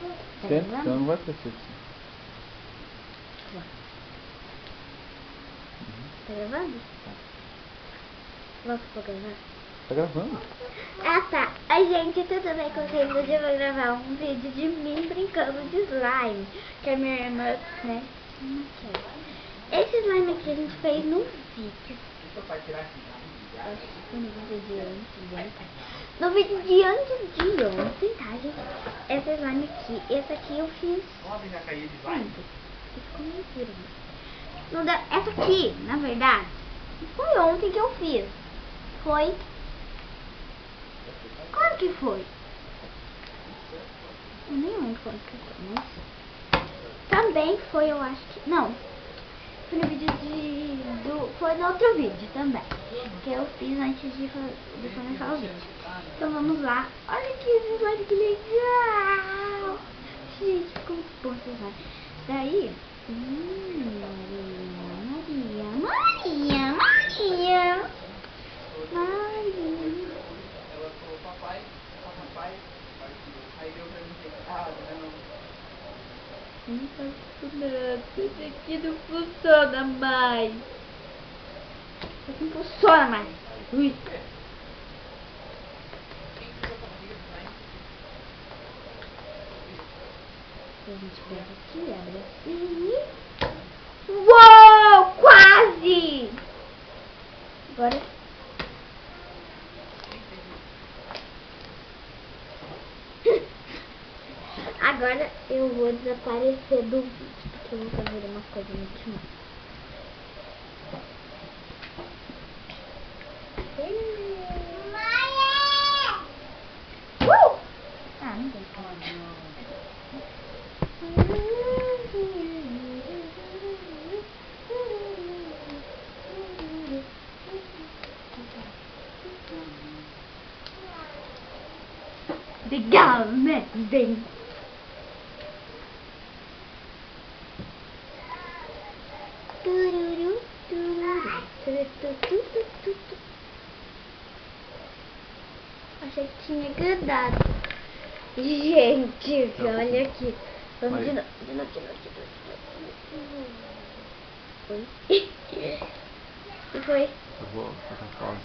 Então não vai aparecer assim. Tá gravando? Vamos gravar? Tá gravando? Ah tá. Ai gente, tudo bem com vocês? Hoje eu vou gravar um vídeo de mim brincando de slime. Que a minha irmã, né? Esse slime aqui a gente fez num vídeo. Acho que foi no vídeo de antes de ontem. No vídeo de antes de ontem, tá gente? Essa slime aqui, essa aqui eu fiz ontem. Ficou mentira. Não dá, essa aqui, na verdade, foi ontem que eu fiz. Foi. Quando que foi? Eu nem lembro quando que foi, mas também foi, eu acho que... Não, foi no vídeo foi no outro vídeo também, que eu fiz antes de começar o vídeo. Então vamos lá. Olha que slime, que legal! Gente, ficou muito bom esse slime. Daí... Maria. Não tá funcionando. Esse aqui não funciona mais. Esse aqui não funciona mais. Ui. A gente pega aqui, abre assim. Uou! Quase! Agora... Agora eu vou desaparecer do vídeo, porque eu vou fazer uma coisa muito má. Ah, não tem como. Legal, né? Bem. Achei que tinha grudado. Gente, olha aqui. Vamos de novo. Foi? O que foi? Eu vou fazer pausa.